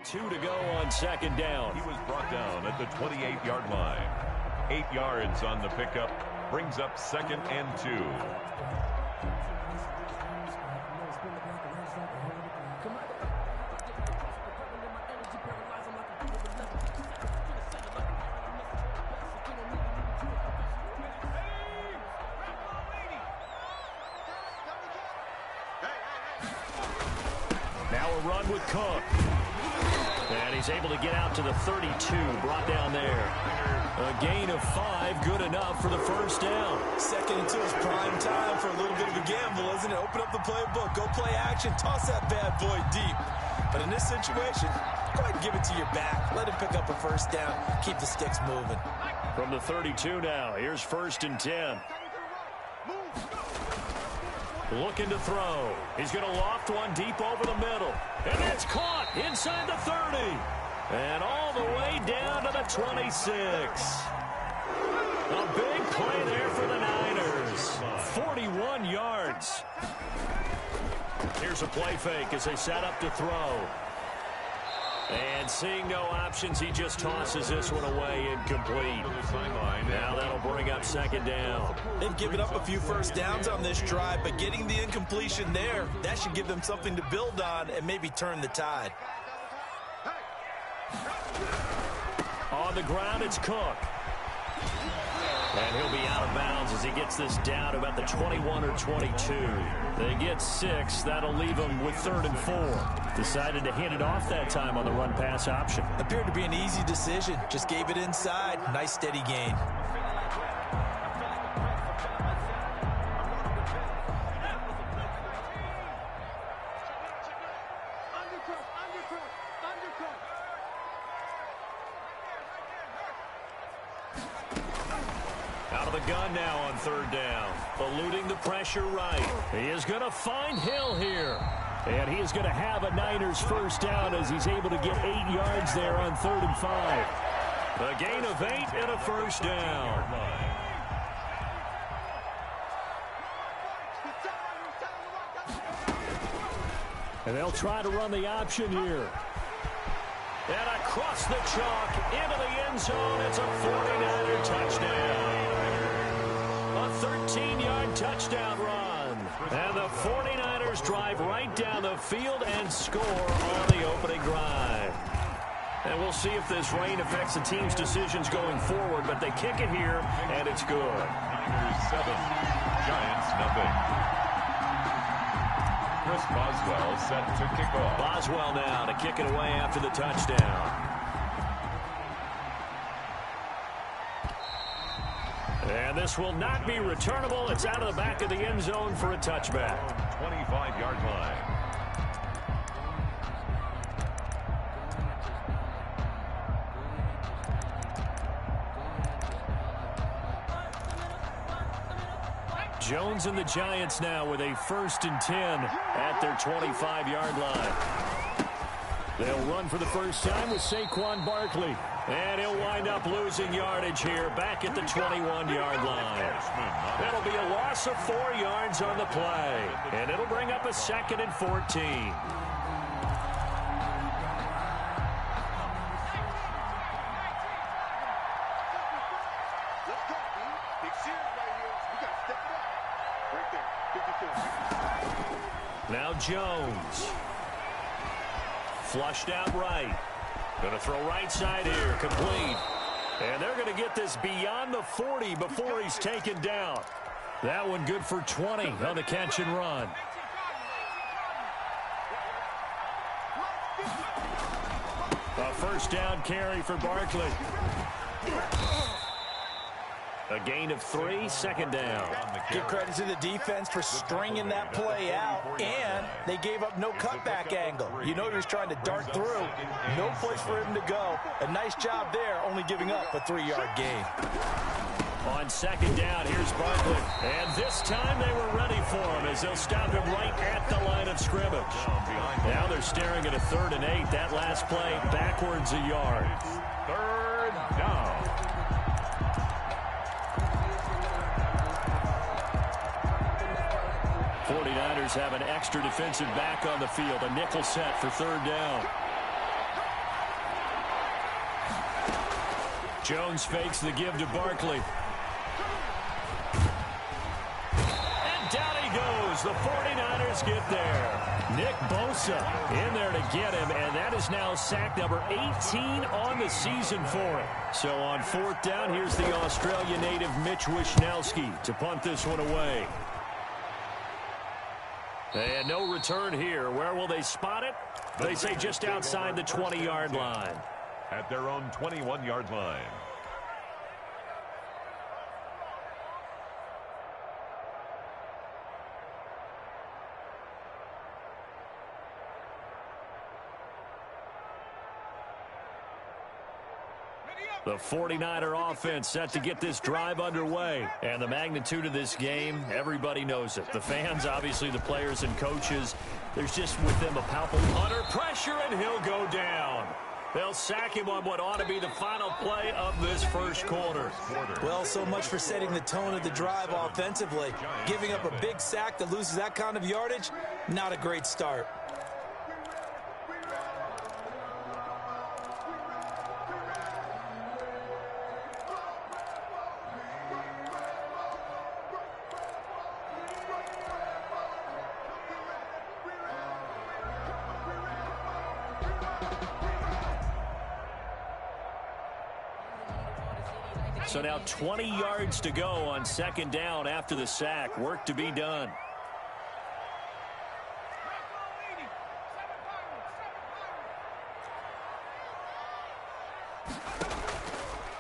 2 to go on second down. He was brought down at the 28-yard line. 8 yards on the pickup. Brings up 2nd and 2. Now a run with Cook. And he's able to get out to the 32, brought down there. A gain of 5, good enough for the first down. 2nd and 2 is prime time for a little bit of a gamble, isn't it? Open up the playbook, go play action, toss that bad boy deep. But in this situation, go ahead and give it to your back. Let him pick up a first down, keep the sticks moving. From the 32 now, here's 1st and 10. Looking to throw. He's going to loft one deep over the middle. And it's caught inside the 30. And all the way down to the 26. A big play there for the Niners. 41 yards. Here's a play fake as they set up to throw. And seeing no options, he just tosses this one away incomplete. Now that'll bring up 2nd down. They've given up a few first downs on this drive, but getting the incompletion there, that should give them something to build on and maybe turn the tide. On the ground, it's Cook. And he'll be out of bounds as he gets this down about the 21 or 22. They get 6. That'll leave them with 3rd and 4. Decided to hand it off that time on the run-pass option. Appeared to be an easy decision. Just gave it inside. Nice steady gain. Out of the gun now on 3rd down. Eluding the pressure right. He is going to find Hill here. And he is going to have a Niners first down as he's able to get 8 yards there on 3rd and 5. A gain of 8 and a first down. And they'll try to run the option here. And across the chalk into the end zone. It's a 49er touchdown. A 13-yard touchdown run. And the 49ers drive right down the field and score on the opening drive. And we'll see if this rain affects the team's decisions going forward, but they kick it here, and it's good. Niners 7, Giants nothing. Chris Boswell set to kick off. Boswell now to kick it away after the touchdown. And this will not be returnable. It's out of the back of the end zone for a touchback. 25-yard line. Jones and the Giants now with a 1st and 10 at their 25-yard line. They'll run for the first time with Saquon Barkley. And he'll wind up losing yardage here back at the 21-yard line. That'll be a loss of 4 yards on the play. And it'll bring up a 2nd and 14. Now Jones. Flushed out right. Going to throw right side here. Complete. And they're going to get this beyond the 40 before he's taken down. That one good for 20 on the catch and run. A first down carry for Barkley. A gain of 3, 2nd down. Give credit to the defense for stringing that play out, and they gave up no cutback angle. You know he was trying to dart through. No place for him to go. A nice job there, only giving up a 3-yard gain. On 2nd down, here's Barkley. And this time they were ready for him as they'll stop him right at the line of scrimmage. Now they're staring at a 3rd and 8. That last play backwards a yard. 3rd down. Niners have an extra defensive back on the field. A nickel set for 3rd down. Jones fakes the give to Barkley. And down he goes. The 49ers get there. Nick Bosa in there to get him, and that is now sack number 18 on the season for him. So on fourth down, here's the Australia native Mitch Wishnowsky to punt this one away. And no return here. Where will they spot it? They say just outside the 20-yard line. At their own 21-yard line. The 49er offense set to get this drive underway. And the magnitude of this game, everybody knows it. The fans, obviously the players and coaches. There's just with them a palpable under pressure, and he'll go down. They'll sack him on what ought to be the final play of this first quarter. Well, so much for setting the tone of the drive offensively. Giving up a big sack that loses that kind of yardage, not a great start. So now 20 yards to go on second down after the sack. Work to be done.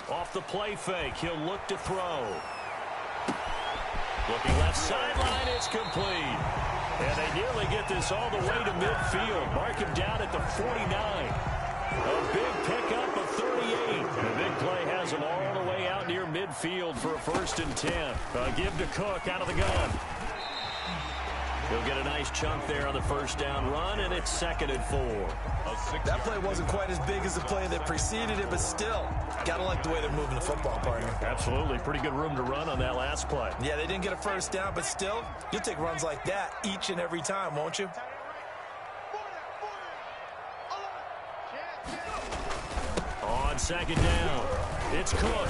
Off the play fake, he'll look to throw. Looking left sideline, it's complete. And they nearly get this all the way to midfield. Mark him down at the 49. A big pickup of 38. The big play has him all the way out near midfield for a 1st and 10. Give to Cook out of the gun. He'll get a nice chunk there on the first down run, and it's 2nd and 4. That play wasn't quite as big as the play that preceded it, but still, got to like the way they're moving the football, partner. Absolutely. Pretty good room to run on that last play. Yeah, they didn't get a first down, but still, you'll take runs like that each and every time, won't you? On second down, it's Cook.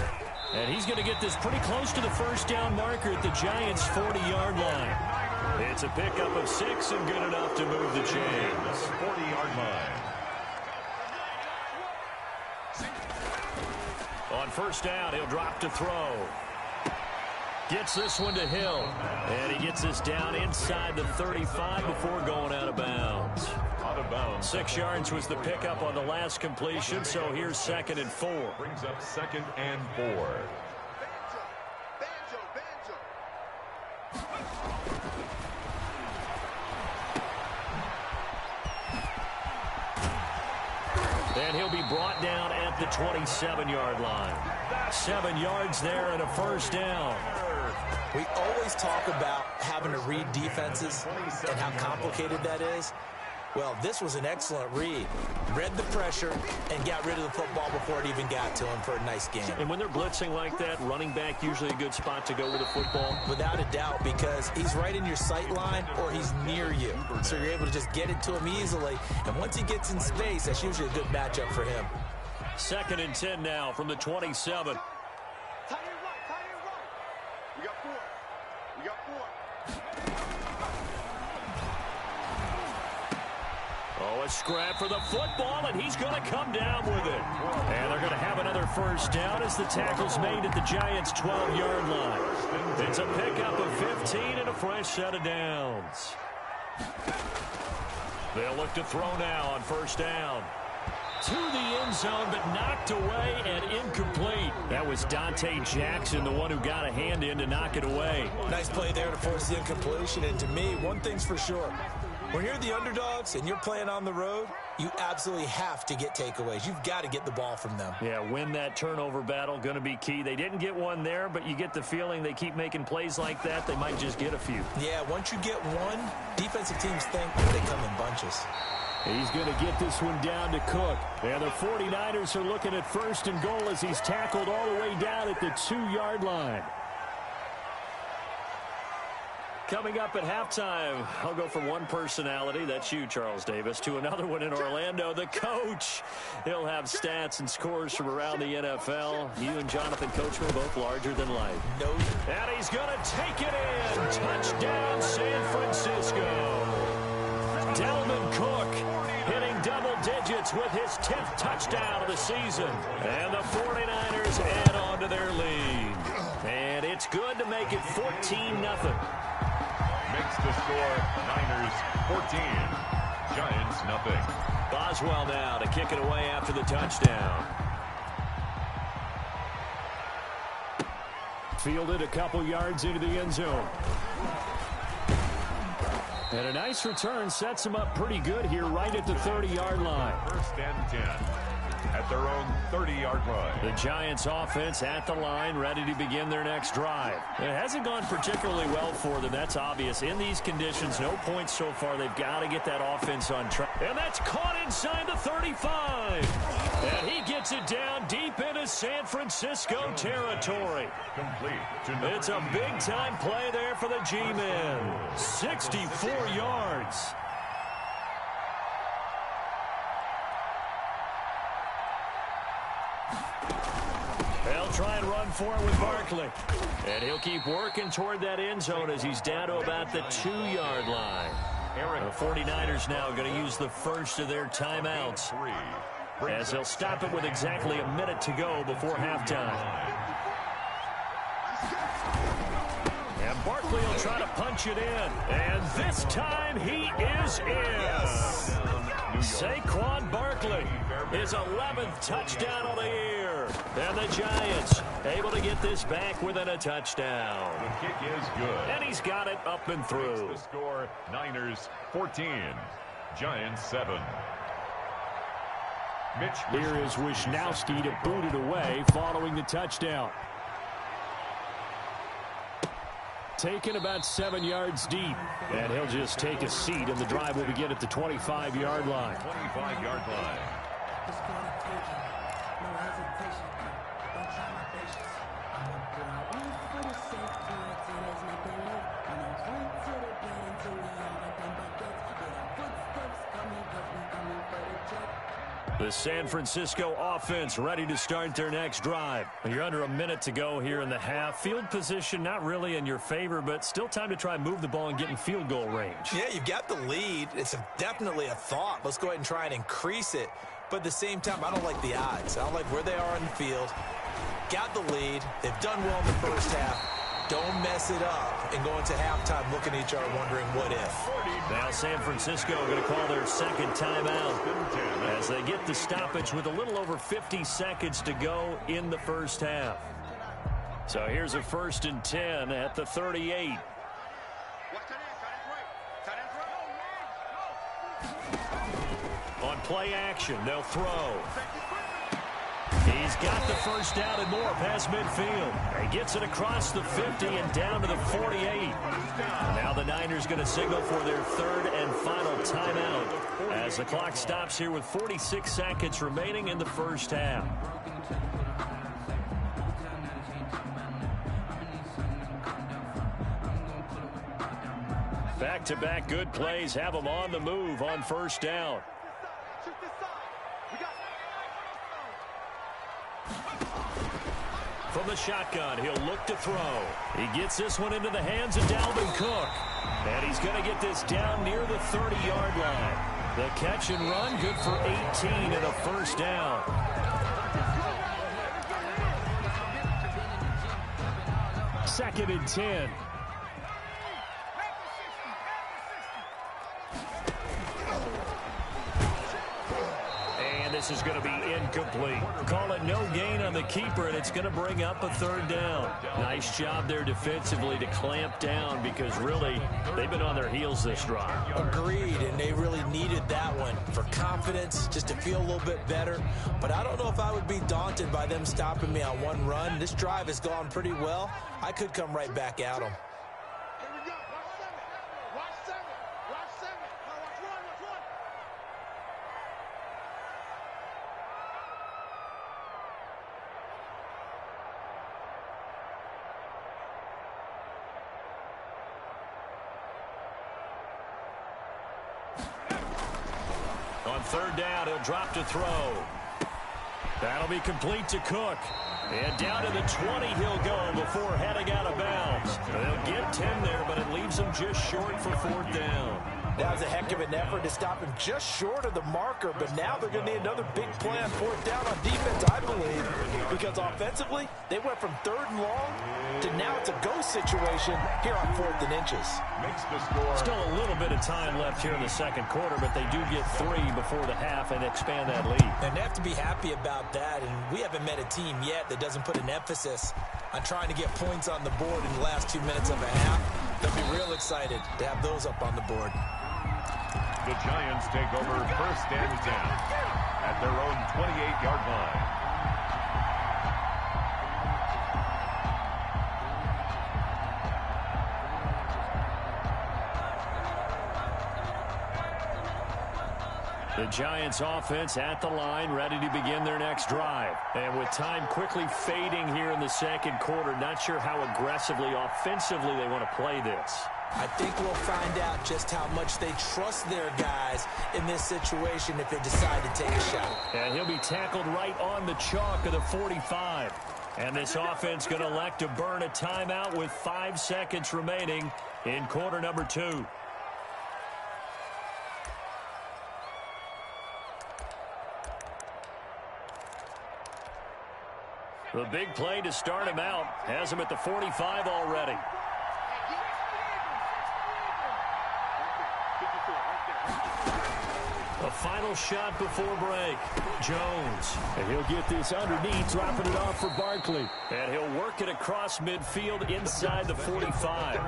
And he's going to get this pretty close to the first down marker at the Giants' 40-yard line. It's a pickup of 6 and good enough to move the chains. 40-yard line. On first down, he'll drop to throw. Gets this one to Hill. And he gets this down inside the 35 before going out of bounds. Out of bounds. 6 yards was the pickup on the last completion, so here's 2nd and 4. Brings up 2nd and 4. And he'll be brought down at the 27-yard line. 7 yards there and a first down. We always talk about having to read defenses and how complicated that is. Well, this was an excellent read. Read the pressure and got rid of the football before it even got to him for a nice game. And when they're blitzing like that, running back usually a good spot to go with the football. Without a doubt, because he's right in your sight line or he's near you. So you're able to just get it to him easily. And once he gets in space, that's usually a good matchup for him. 2nd and 10 now from the 27. Oh, a scrap for the football, and he's going to come down with it. And they're going to have another first down as the tackle's made at the Giants' 12-yard line. It's a pickup of 15 and a fresh set of downs. They'll look to throw now on first down. To the end zone, but knocked away and incomplete. That was Dante Jackson, the one who got a hand in to knock it away. Nice play there to force the incompletion. And to me, one thing's for sure. When you're the underdogs and you're playing on the road, you absolutely have to get takeaways. You've got to get the ball from them. Yeah, win that turnover battle, going to be key. They didn't get one there, but you get the feeling they keep making plays like that, they might just get a few. Yeah, once you get one, defensive teams think they come in bunches. He's going to get this one down to Cook. And the 49ers are looking at 1st and goal as he's tackled all the way down at the 2-yard line. Coming up at halftime, I'll go from one personality, that's you, Charles Davis, to another one in Orlando, the coach. He'll have stats and scores from around the NFL. You and Jonathan Coachman both larger than life. No. And he's going to take it in. Touchdown, San Francisco. Dalvin Cook hitting double digits with his 10th touchdown of the season. And the 49ers add on to their lead. And it's good to make it 14-0. Makes the score Niners 14, Giants nothing. Boswell now to kick it away after the touchdown. Fielded a couple yards into the end zone. And a nice return sets him up pretty good here right at the 30-yard line. First and 10 at their own 30-yard line. The Giants offense at the line, ready to begin their next drive. It hasn't gone particularly well for them, that's obvious. In these conditions, no points so far. They've got to get that offense on track. And that's caught inside the 35. And he gets it down deep into San Francisco territory. Complete. It's a big-time play there for the G-Men. 64 yards. They'll try and run for it with Barkley. And he'll keep working toward that end zone as he's down to about the 2-yard line. The 49ers now going to use the first of their timeouts as they'll stop it with exactly a minute to go before halftime. And Barkley will try to punch it in. And this time he is in. Saquon Barkley, his 11th touchdown of the year. And the Giants able to get this back within a touchdown. The kick is good. And he's got it up and through. The score, Niners 14, Giants 7. Here is Wisnowski to boot it away following the touchdown. Taken about 7 yards deep. And he'll just take a seat, and the drive will begin at the 25-yard line. 25-yard line. The San Francisco offense ready to start their next drive. You're under a minute to go here in the half. Field position not really in your favor, but still time to try and move the ball and get in field goal range. Yeah, you've got the lead. It's definitely a thought. Let's go ahead and try and increase it. But at the same time, I don't like the odds. I don't like where they are on the field. Got the lead. They've done well in the first half. Don't mess it up and go into halftime looking at each other wondering what if. Now San Francisco going to call their second timeout as they get the stoppage with a little over 50 seconds to go in the first half. So here's a 1st and 10 at the 38. On play action, they'll throw. He's got the first down and more past midfield. He gets it across the 50 and down to the 48. Now the Niners going to signal for their 3rd and final timeout as the clock stops here with 46 seconds remaining in the first half. Back-to-back good plays have them on the move on first down. From the shotgun, he'll look to throw. He gets this one into the hands of Dalvin Cook. And he's going to get this down near the 30-yard line. The catch and run, good for 18 and a first down. Second and 10. This is going to be incomplete. Call it no gain on the keeper, and it's going to bring up a 3rd down. Nice job there defensively to clamp down because really they've been on their heels this drive. Agreed, and they really needed that one for confidence, just to feel a little bit better. But I don't know if I would be daunted by them stopping me on one run. This drive has gone pretty well. I could come right back at them. On third down, he'll drop to throw. That'll be complete to Cook. And down to the 20 he'll go before heading out of bounds. They'll get 10 there, but it leaves them just short for fourth down. That was a heck of an effort to stop him just short of the marker, but now they're going to need another big play on fourth down on defense, I believe, because offensively, they went from third and long to now it's a go situation here on fourth and inches. Makes the score. Still a little bit of time left here in the second quarter, but they do get 3 before the half and expand that lead. And they have to be happy about that, and we haven't met a team yet that doesn't put an emphasis on trying to get points on the board in the last 2 minutes of a half. They'll be real excited to have those up on the board. The Giants take over first and 10 at their own 28-yard line. The Giants offense at the line, ready to begin their next drive. And with time quickly fading here in the second quarter, not sure how aggressively, offensively they want to play this. I think we'll find out just how much they trust their guys in this situation if they decide to take a shot. And he'll be tackled right on the chalk of the 45. And this offense going to elect to burn a timeout with 5 seconds remaining in quarter number 2. The big play to start him out has him at the 45 already. A final shot before break. Jones. And he'll get this underneath, dropping it off for Barkley. And he'll work it across midfield inside the 45.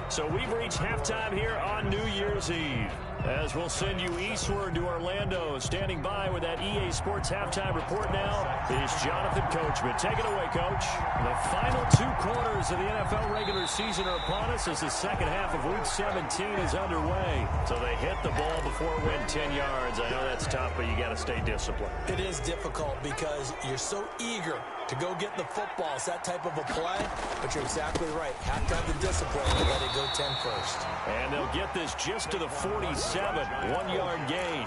So we've reached halftime here on New Year's Eve. As we'll send you eastward to Orlando. Standing by with that EA Sports halftime report now is Jonathan Coachman. Take it away, Coach. The final 2 quarters of the NFL regular season are upon us as the second half of Week 17 is underway. So they hit the ball before it went 10 yards. I know that's tough, but you got to stay disciplined. It is difficult because you're so eager to go get the football. It's that type of a play, but you're exactly right. Have to have the discipline to let it go 10 first. And they'll get this just to the 47, 1-yard gain.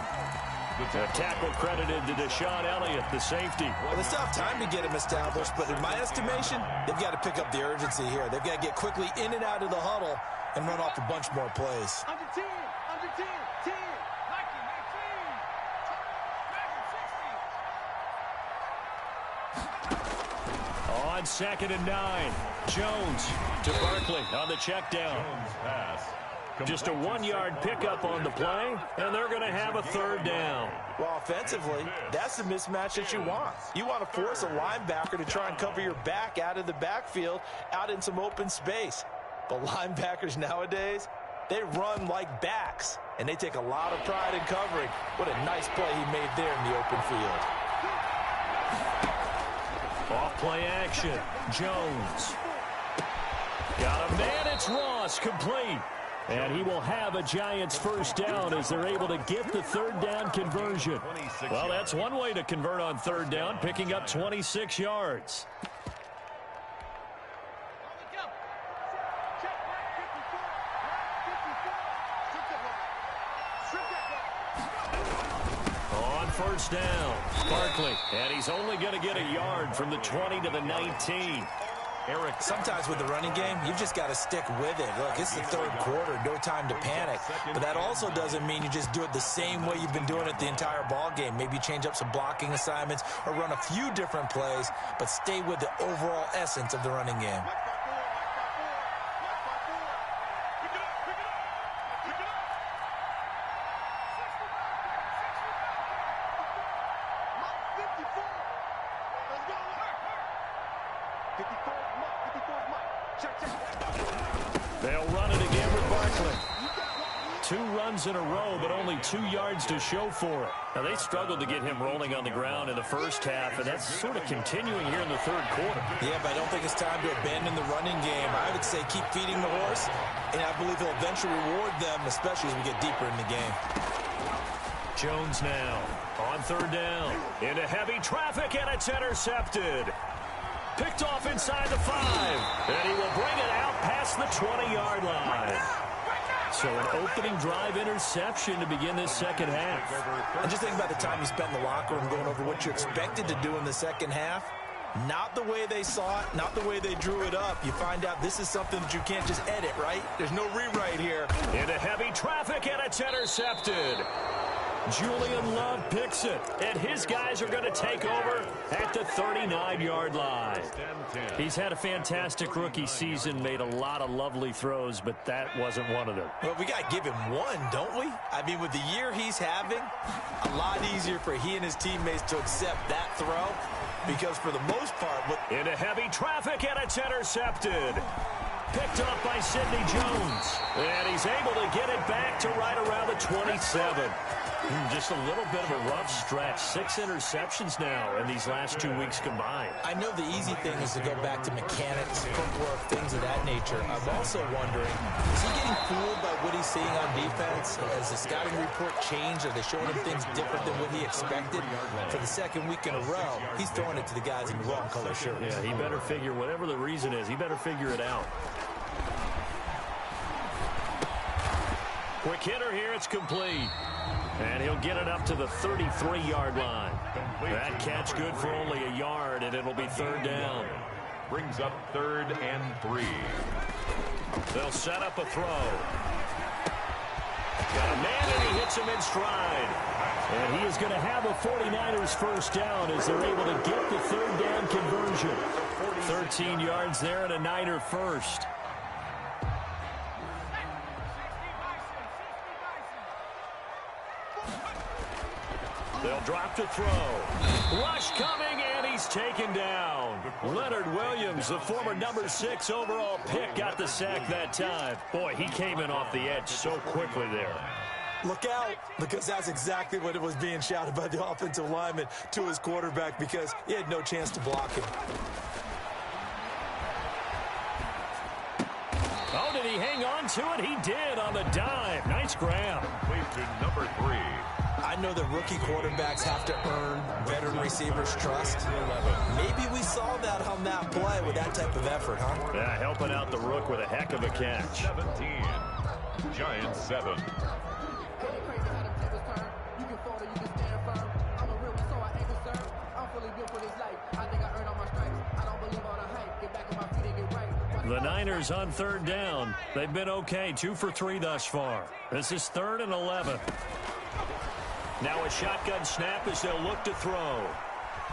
The tackle credited to Deshaun Elliott, the safety. Well, they still have time to get him established, but in my estimation, they've got to pick up the urgency here. They've got to get quickly in and out of the huddle and run off a bunch more plays. Under 10, 10, 10. On 2nd and 9, Jones to Barkley on the check down. Just a 1-yard pickup on the play, and they're going to have a third down. Well, offensively, that's the mismatch that you want. You want to force a linebacker to try and cover your back out of the backfield, out in some open space. But linebackers nowadays, they run like backs, and they take a lot of pride in covering. What a nice play he made there in the open field. Off-play action. Jones. Got a man. It's Ross. Complete. And he will have a Giants first down as they're able to get the third down conversion. Well, that's one way to convert on third down, picking up 26 yards. On first down, Barkley. And he's only going to get a yard from the 20 to the 19. Eric, sometimes with the running game, you've just got to stick with it. Look, it's the third quarter, no time to panic. But that also doesn't mean you just do it the same way you've been doing it the entire ball game. Maybe change up some blocking assignments or run a few different plays, but stay with the overall essence of the running game. They'll run it again with Barkley. 2 runs in a row, but only 2 yards to show for it. Now, they struggled to get him rolling on the ground in the first half, and that's sort of continuing here in the third quarter. Yeah, but I don't think it's time to abandon the running game. I would say keep feeding the horse, and I believe he'll eventually reward them, especially as we get deeper in the game. Jones now on third down. Into heavy traffic, and it's intercepted. Picked off inside the 5, and he will bring it out past the 20-yard line. So an opening drive interception to begin this second half. And just think about the time you spent in the locker room going over what you expected to do in the second half. Not the way they saw it, not the way they drew it up. You find out this is something that you can't just edit, right? There's no rewrite here. Into heavy traffic, and it's intercepted. Julian Love picks it, and his guys are going to take over at the 39-yard line. He's had a fantastic rookie season, made a lot of lovely throws, but that wasn't one of them. Well, we got to give him one, don't we? I mean, with the year he's having, a lot easier for he and his teammates to accept that throw, because for the most part... Into heavy traffic, and it's intercepted. Picked up by Sidney Jones. And he's able to get it back to right around the 27. Just a little bit of a rough stretch. 6 interceptions now in these last 2 weeks combined. I know the easy thing is to go back to mechanics, footwork, things of that nature. I'm also wondering, is he getting fooled by what he's seeing on defense? Has the scouting report changed? Are they showing him things different than what he expected? For the second week in a row, he's throwing it to the guys in the wrong color shirts. Yeah, he better figure, whatever the reason is, he better figure it out. Quick hitter here, it's complete. And he'll get it up to the 33-yard line. That catch good for only a yard, and it'll be third down. Brings up 3rd and 3. They'll set up a throw. Got a man, and he hits him in stride. And he is going to have a 49ers first down as they're able to get the third down conversion. 13 yards there and a Niner first. They'll drop to throw. Rush coming, and he's taken down. Leonard Williams, the former number 6 overall pick, got the sack that time. Boy, he came in off the edge so quickly there. Look out, because that's exactly what it was being shouted by the offensive lineman to his quarterback, because he had no chance to block him. Oh, did he hang on to it? He did on the dive. Nice grab. Played to number 3. I know that rookie quarterbacks have to earn veteran receivers' trust. Maybe we saw that on that play with that type of effort, huh? Yeah, helping out the rook with a heck of a catch. 17. Giants 7. The Niners on third down. They've been okay, 2 for 3 thus far. This is 3rd and 11. Now a shotgun snap as they'll look to throw.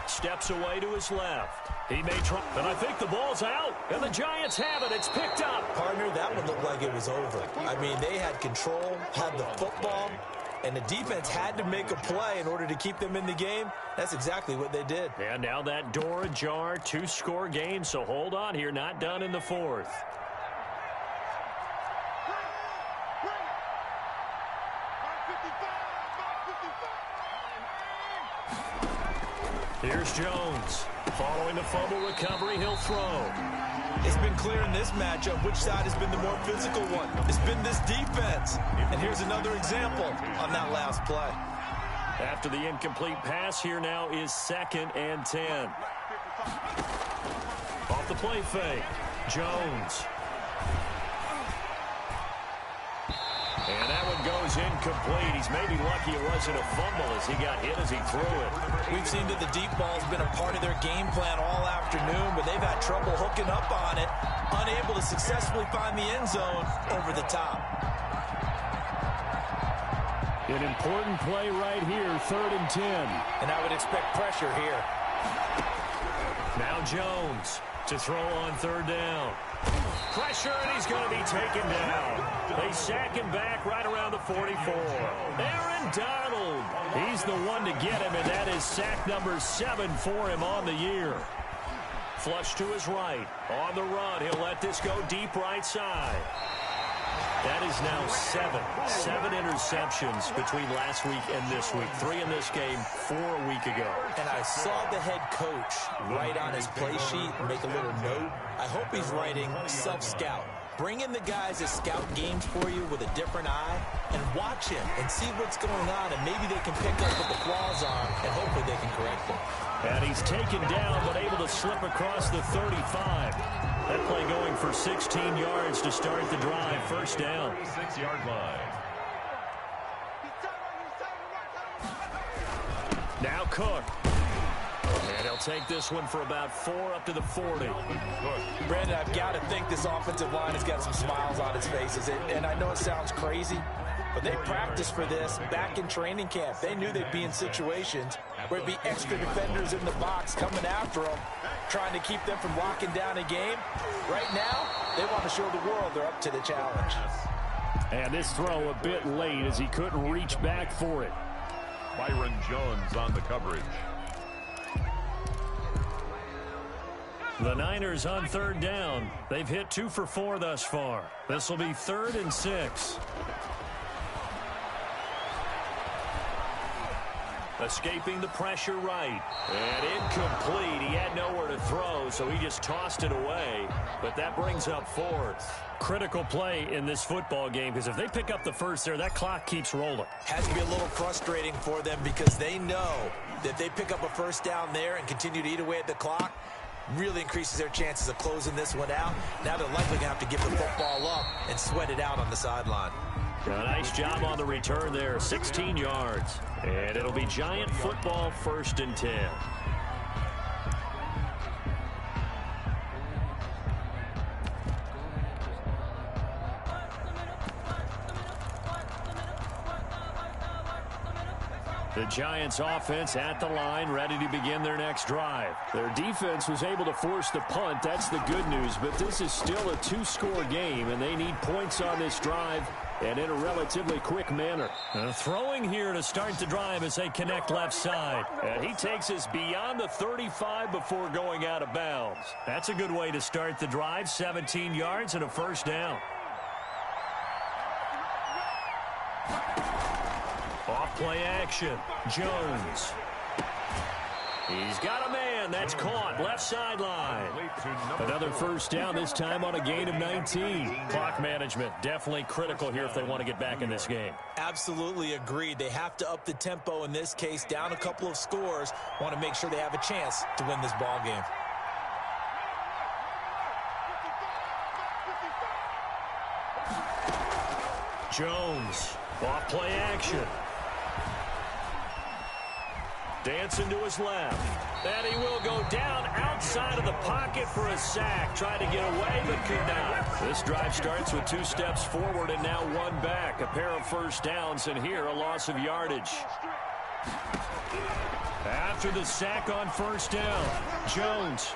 Steps away to his left. He may try, and I think the ball's out, and the Giants have it. It's picked up. Partner, that one looked like it was over. I mean, they had control, had the football, and the defense had to make a play in order to keep them in the game. That's exactly what they did. And now that door ajar, 2-score game, so hold on here, not done in the 4th. Here's Jones. Following the fumble recovery, he'll throw. It's been clear in this matchup which side has been the more physical one. It's been this defense. And here's another example on that last play. After the incomplete pass, here now is 2nd and 10. Off the play fake. Jones. And that one goes incomplete. He's maybe lucky it wasn't a fumble as he got hit as he threw it. We've seen that the deep ball's been a part of their game plan all afternoon, but they've had trouble hooking up on it, unable to successfully find the end zone over the top. An important play right here, 3rd and 10. And I would expect pressure here. Now Jones to throw on 3rd down. Pressure, and he's going to be taken down. They sack him back right around the 44. Aaron Donald. He's the one to get him, and that is sack number 7 for him on the year. Flush to his right. On the run, he'll let this go deep right side. That is now 7 interceptions between last week and this week. 3 in this game, 4 a week ago. And I saw the head coach write on his play sheet, make a little note. I hope he's writing self-scout. Bring in the guys that scout games for you with a different eye and watch him and see what's going on, and maybe they can pick up what the flaws are, and hopefully they can correct them. And he's taken down but able to slip across the 35. That play going for 16 yards to start the drive. First down. 6-yard line. Now Cook. And he'll take this one for about 4 up to the 40. Brandon, I've got to think this offensive line has got some smiles on its faces. And I know it sounds crazy, but they practiced for this back in training camp. They knew they'd be in situations where it'd be extra defenders in the box coming after them, trying to keep them from locking down a game. Right now, they want to show the world they're up to the challenge. And this throw a bit late as he couldn't reach back for it. Byron Jones on the coverage. The Niners on third down. They've hit 2 for 4 thus far. This will be 3rd and 6. Escaping the pressure right. And incomplete. He had nowhere to throw, so he just tossed it away. But that brings up 4th. Critical play in this football game, because if they pick up the first there, that clock keeps rolling. Has to be a little frustrating for them because they know that if they pick up a first down there and continue to eat away at the clock, really increases their chances of closing this one out. Now they're likely going to have to give the football up and sweat it out on the sideline. A nice job on the return there, 16 yards. And it'll be Giant football, 1st and 10. The Giants offense at the line, ready to begin their next drive. Their defense was able to force the punt. That's the good news, but this is still a 2-score game, and they need points on this drive and in a relatively quick manner. Throwing here to start the drive as they connect left side. And he takes us beyond the 35 before going out of bounds. That's a good way to start the drive, 17 yards and a first down. Off-play action. Jones. He's got a man. That's caught. Left sideline. Another first down, this time on a gain of 19. Clock management definitely critical here if they want to get back in this game. Absolutely agreed. They have to up the tempo in this case, down a couple of scores. Want to make sure they have a chance to win this ball game. Jones. Off-play action. Dancing to his left. And he will go down outside of the pocket for a sack. Trying to get away, but could not. This drive starts with 2 steps forward and now 1 back. A pair of first downs, and here a loss of yardage. After the sack on first down, Jones.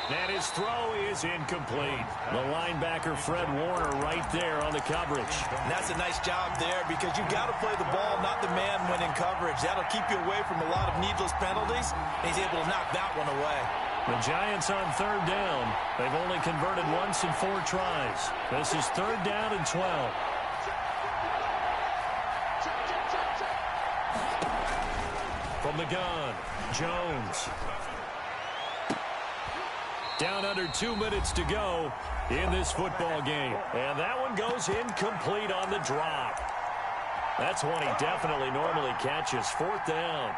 And his throw is incomplete. The linebacker, Fred Warner, right there on the coverage. And that's a nice job there because you've got to play the ball, not the man when in coverage. That'll keep you away from a lot of needless penalties. He's able to knock that one away. The Giants on third down. They've only converted once in 4 tries. This is 3rd down and 12. From the gun, Jones. Down under 2 minutes to go in this football game. And that one goes incomplete on the drop. That's one he definitely normally catches. 4th down.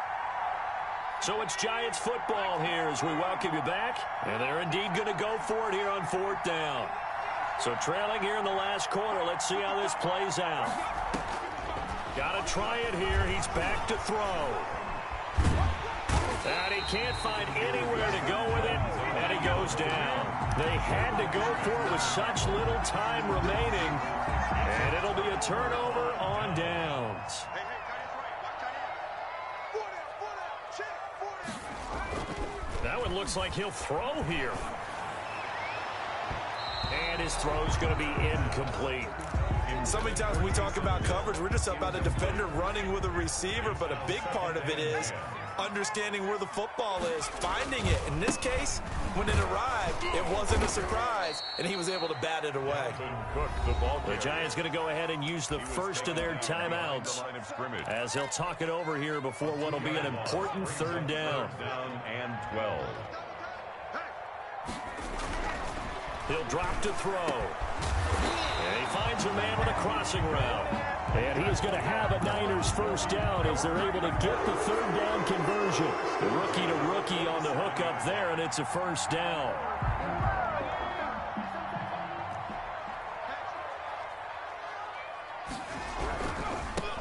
So it's Giants football here as we welcome you back. And they're indeed going to go for it here on 4th down. So trailing here in the last quarter. Let's see how this plays out. Got to try it here. He's back to throw. And he can't find anywhere to go with it, and he goes down. They had to go for it with such little time remaining, and it'll be a turnover on downs. That one looks like he'll throw here. And his throw's going to be incomplete. So many times when we talk about coverage, we're just about a defender running with a receiver, but a big part of it is understanding where the football is, finding it. In this case, when it arrived, it wasn't a surprise, and he was able to bat it away. The Giants going to go ahead and use the first of their timeouts as they'll talk it over here before what will be an important 3rd down. And 12. He'll drop to throw. And he finds a man with a crossing route. And he is going to have a Niners first down as they're able to get the 3rd down conversion. The rookie to rookie on the hook up there, and it's a first down.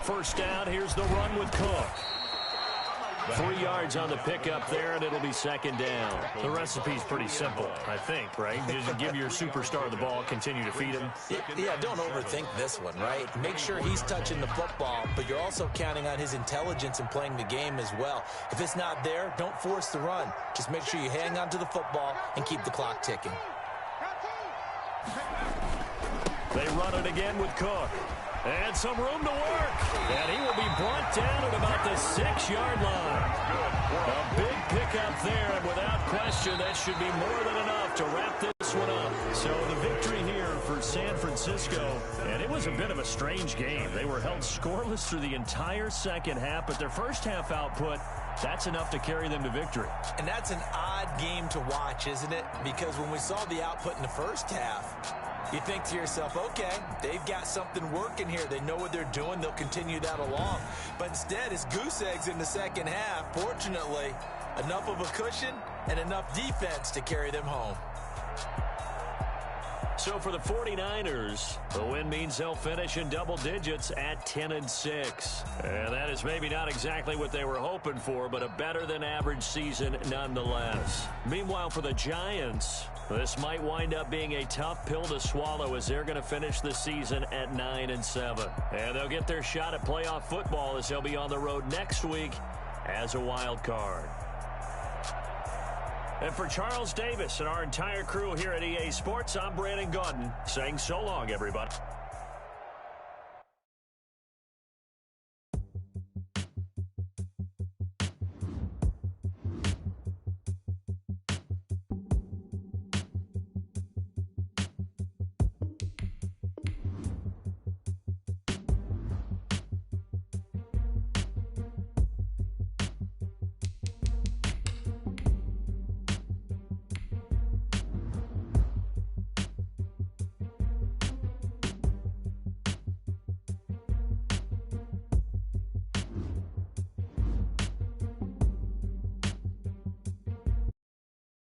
First down, here's the run with Cook. 3 yards on the pickup there, and it'll be second down. The recipe's pretty simple, I think, right? Just give your superstar the ball, continue to feed him. Yeah, don't overthink this one, right? Make sure he's touching the football, but you're also counting on his intelligence in playing the game as well. If it's not there, don't force the run. Just make sure you hang on to the football and keep the clock ticking. They run it again with Cook. And some room to work. And he will be brought down at about the 6-yard line. A big pickup there, and without question, that should be more than enough to wrap this one up. So the victory here for San Francisco, and it was a bit of a strange game. They were held scoreless through the entire second half, but their first half output, that's enough to carry them to victory. And that's an odd game to watch, isn't it? Because when we saw the output in the first half, you think to yourself, okay, they've got something working here. They know what they're doing. They'll continue that along. But instead, it's goose eggs in the second half. Fortunately, enough of a cushion and enough defense to carry them home. So for the 49ers, the win means they'll finish in double digits at 10-6. And that is maybe not exactly what they were hoping for, but a better-than-average season nonetheless. Meanwhile, for the Giants, this might wind up being a tough pill to swallow as they're going to finish the season at 9-7. And they'll get their shot at playoff football as they'll be on the road next week as a wild card. And for Charles Davis and our entire crew here at EA Sports, I'm Brandon Gaudin saying so long, everybody.